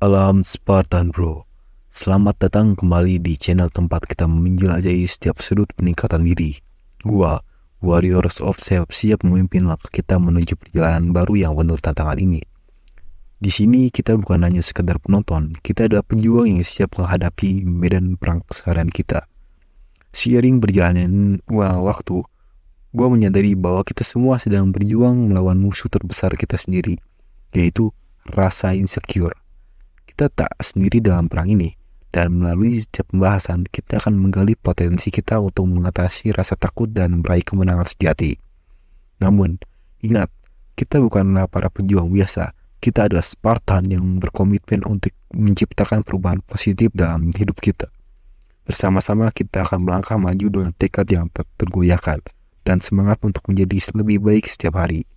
Alam Spartan Bro, selamat datang kembali di channel tempat kita menjelajahi setiap sudut peningkatan diri. Gua, Warriors of Self, siap memimpin langkah kita menuju perjalanan baru yang penuh tantangan ini. Di sini kita bukan hanya sekedar penonton, kita adalah pejuang yang siap menghadapi medan perang keseharian kita. Seiring berjalannya waktu, gua menyadari bahwa kita semua sedang berjuang melawan musuh terbesar kita sendiri, yaitu rasa insecure. Kita tak sendiri dalam perang ini, dan melalui setiap pembahasan, kita akan menggali potensi kita untuk mengatasi rasa takut dan meraih kemenangan sejati. Namun, ingat, kita bukanlah para pejuang biasa. Kita adalah Spartan yang berkomitmen untuk menciptakan perubahan positif dalam hidup kita. Bersama-sama kita akan melangkah maju dengan tekad yang tak tergoyahkan dan semangat untuk menjadi lebih baik setiap hari.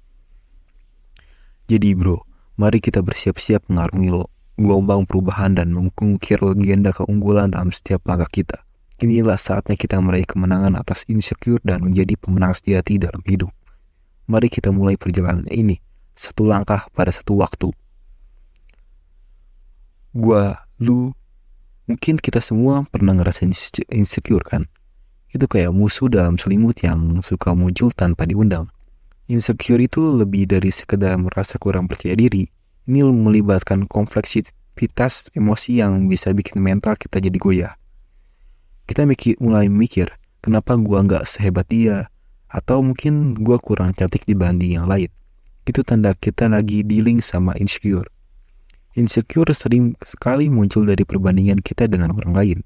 Jadi bro, mari kita bersiap-siap mengarungi gelombang perubahan dan mengukir legenda keunggulan dalam setiap langkah kita. Inilah saatnya kita meraih kemenangan atas insecure dan menjadi pemenang sejati dalam hidup. Mari kita mulai perjalanan ini, satu langkah pada satu waktu. Mungkin kita semua pernah ngerasain insecure kan? Itu kayak musuh dalam selimut yang suka muncul tanpa diundang. Insecure itu lebih dari sekedar merasa kurang percaya diri. Ini melibatkan kompleksitas emosi yang bisa bikin mental kita jadi goyah. Kita mulai mikir, kenapa gua nggak sehebat dia? Atau mungkin gua kurang cantik dibanding yang lain. Itu tanda kita lagi dealing sama insecure. Insecure sering sekali muncul dari perbandingan kita dengan orang lain.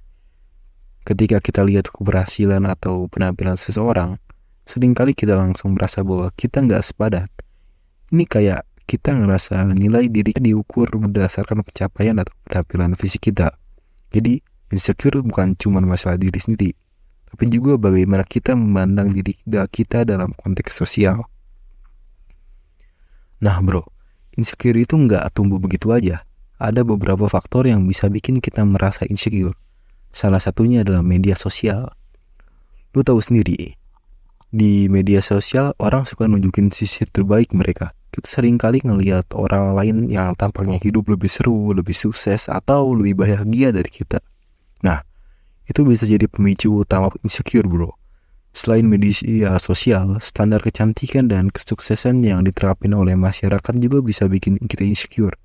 Ketika kita lihat keberhasilan atau penampilan seseorang, seringkali kita langsung merasa bahwa kita nggak sepadan. Ini kayak kita ngerasa nilai diri diukur berdasarkan pencapaian atau penampilan fisik kita. Jadi, insecure bukan cuma masalah diri sendiri, tapi juga bagaimana kita memandang diri kita dalam konteks sosial. Nah bro, insecure itu nggak tumbuh begitu aja. Ada beberapa faktor yang bisa bikin kita merasa insecure. Salah satunya adalah media sosial. Lu tahu sendiri, di media sosial orang suka nunjukin sisi terbaik mereka. Kita sering kali ngelihat orang lain yang tampaknya hidup lebih seru, lebih sukses, atau lebih bahagia dari kita. Nah, itu bisa jadi pemicu utama insecure bro. Selain media sosial, standar kecantikan dan kesuksesan yang diterapin oleh masyarakat juga bisa bikin kita insecure.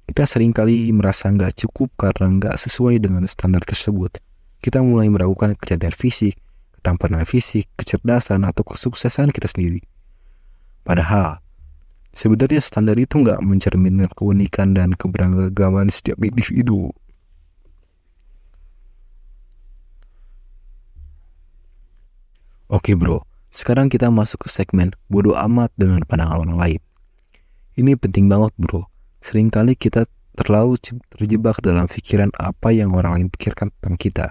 Kita sering kali merasa nggak cukup karena nggak sesuai dengan standar tersebut. Kita mulai meragukan kecantikan fisik, ketampanan fisik, kecerdasan, atau kesuksesan kita sendiri. Padahal, sebenarnya standar itu nggak mencerminkan keunikan dan keberagaman setiap individu. Oke bro, sekarang kita masuk ke segmen bodo amat dengan pandangan orang lain. Ini penting banget bro. Seringkali kita terlalu terjebak dalam pikiran apa yang orang lain pikirkan tentang kita.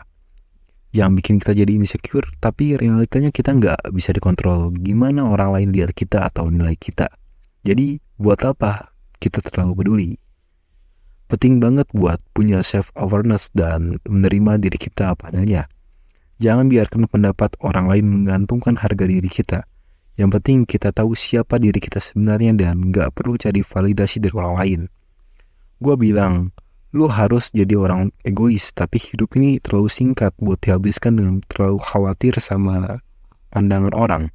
Yang bikin kita jadi insecure, tapi realitanya kita nggak bisa dikontrol gimana orang lain lihat kita atau nilai kita. Jadi, buat apa kita terlalu peduli? Penting banget buat punya self-awareness dan menerima diri kita apa adanya. Jangan biarkan pendapat orang lain menggantungkan harga diri kita. Yang penting kita tahu siapa diri kita sebenarnya dan nggak perlu cari validasi dari orang lain. Gua bilang, lu harus jadi orang egois, tapi hidup ini terlalu singkat buat dihabiskan dengan terlalu khawatir sama pandangan orang.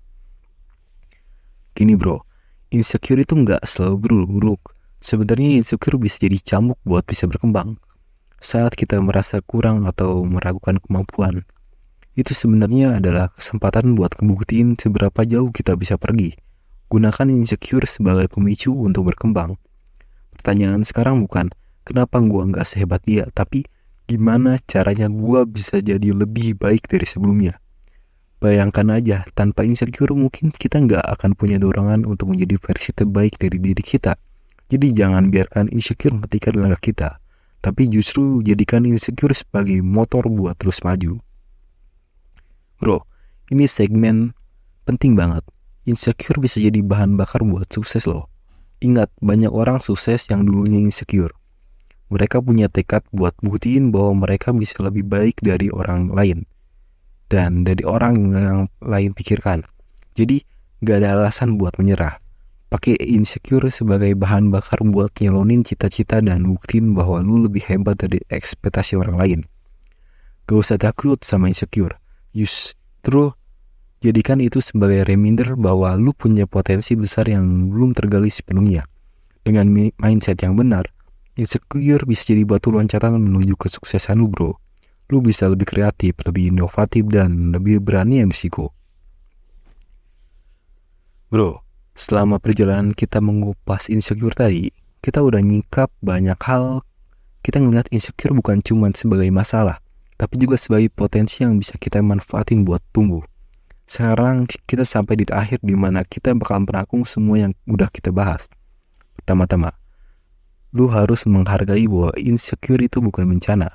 Gini bro, insecure itu nggak selalu buruk. Sebenarnya insecure bisa jadi cambuk buat bisa berkembang. Saat kita merasa kurang atau meragukan kemampuan, itu sebenarnya adalah kesempatan buat ngebuktiin seberapa jauh kita bisa pergi. Gunakan insecure sebagai pemicu untuk berkembang. Pertanyaan sekarang bukan kenapa gua nggak sehebat dia, tapi gimana caranya gua bisa jadi lebih baik dari sebelumnya. Bayangkan aja, tanpa insecure mungkin kita nggak akan punya dorongan untuk menjadi versi terbaik dari diri kita. Jadi jangan biarkan insecure menghentikan langkah kita, tapi justru jadikan insecure sebagai motor buat terus maju. Bro, ini segmen penting banget. Insecure bisa jadi bahan bakar buat sukses loh. Ingat, banyak orang sukses yang dulunya insecure. Mereka punya tekad buat buktiin bahwa mereka bisa lebih baik dari orang lain. Dan dari orang yang lain pikirkan. Jadi, gak ada alasan buat menyerah. Pakai insecure sebagai bahan bakar buat nyelonin cita-cita dan buktiin bahwa lu lebih hebat dari ekspektasi orang lain. Gak usah takut sama insecure. Justru jadikan itu sebagai reminder bahwa lu punya potensi besar yang belum tergali sepenuhnya. Dengan mindset yang benar, insecure bisa jadi batu loncatan menuju kesuksesan lu, bro. Lu bisa lebih kreatif, lebih inovatif, dan lebih berani berisiko. Bro, selama perjalanan kita mengupas insecure tadi, kita udah nyingkap banyak hal. Kita ngeliat insecure bukan cuma sebagai masalah, tapi juga sebagai potensi yang bisa kita manfaatin buat tumbuh. Sekarang kita sampai di akhir dimana kita bakal merangkum semua yang udah kita bahas. Pertama-tama, lu harus menghargai bahwa insecure itu bukan bencana.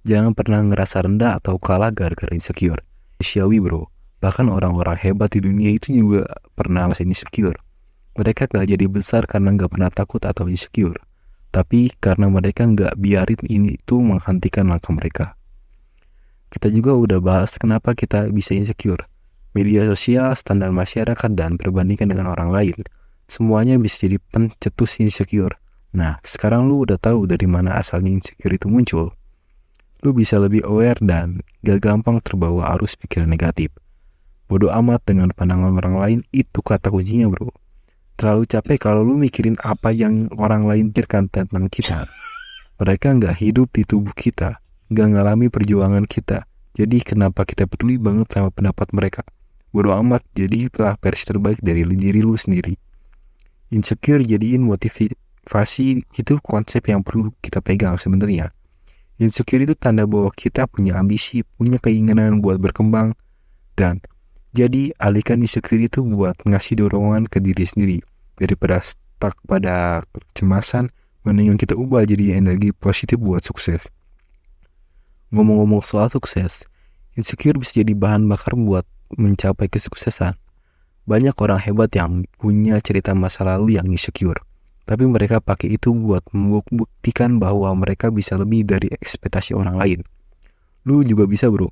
Jangan pernah ngerasa rendah atau kalah gara-gara insecure. Manusiawi, bro. Bahkan orang-orang hebat di dunia itu juga pernah merasa insecure. Mereka gak jadi besar karena gak pernah takut atau insecure, tapi karena mereka gak biarin ini itu menghentikan langkah mereka. Kita juga udah bahas kenapa kita bisa insecure. Media sosial, standar masyarakat, dan perbandingan dengan orang lain. Semuanya bisa jadi pencetus insecure. Nah, sekarang lu udah tahu dari mana asalnya insecure itu muncul. Lu bisa lebih aware dan gak gampang terbawa arus pikiran negatif. Bodoh amat dengan pandangan orang lain, itu kata kuncinya, bro. Terlalu capek kalau lu mikirin apa yang orang lain pikirkan tentang kita. Mereka gak hidup di tubuh kita, gak ngalami perjuangan kita. Jadi kenapa kita peduli banget sama pendapat mereka? Bodoh amat, jadilah versi terbaik dari diri lu sendiri. Insecure jadiin motivasi, itu konsep yang perlu kita pegang sebenarnya. Insecure itu tanda bahwa kita punya ambisi, punya keinginan buat berkembang, dan jadi alihkan insecure itu buat ngasih dorongan ke diri sendiri. Daripada stuck pada kecemasan, mendingan kita ubah jadi energi positif buat sukses. Ngomong-ngomong soal sukses, insecure bisa jadi bahan bakar buat mencapai kesuksesan. Banyak orang hebat yang punya cerita masa lalu yang insecure, tapi mereka pakai itu buat membuktikan bahwa mereka bisa lebih dari ekspektasi orang lain. Lu juga bisa, bro.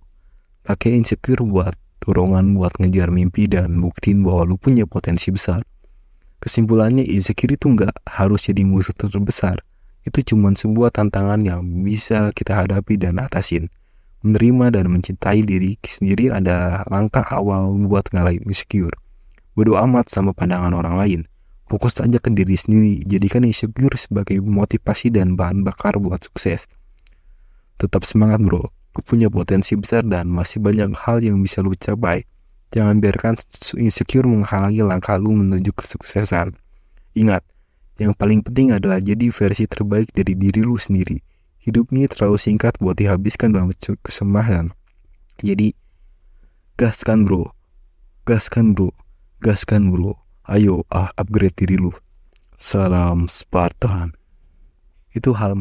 Pakai insecure buat dorongan buat ngejar mimpi dan buktiin bahwa lu punya potensi besar. Kesimpulannya, insecure itu gak harus jadi musuh terbesar. Itu cuma sebuah tantangan yang bisa kita hadapi dan atasin. Menerima dan mencintai diri sendiri ada langkah awal buat ngalahin insecure. Bodoh amat sama pandangan orang lain. Fokus aja ke diri sendiri. Jadikan insecure sebagai motivasi dan bahan bakar buat sukses. Tetap semangat, bro. Lu punya potensi besar dan masih banyak hal yang bisa lu capai. Jangan biarkan insecure menghalangi langkah lu menuju kesuksesan. Ingat, yang paling penting adalah jadi versi terbaik dari diri lu sendiri. Hidup ini terlalu singkat buat dihabiskan dalam kesemahan. Jadi, gaskan, bro. Gaskan, bro. Gaskan, bro. Ayo upgrade diri lu. Salam Spartan. Itu hal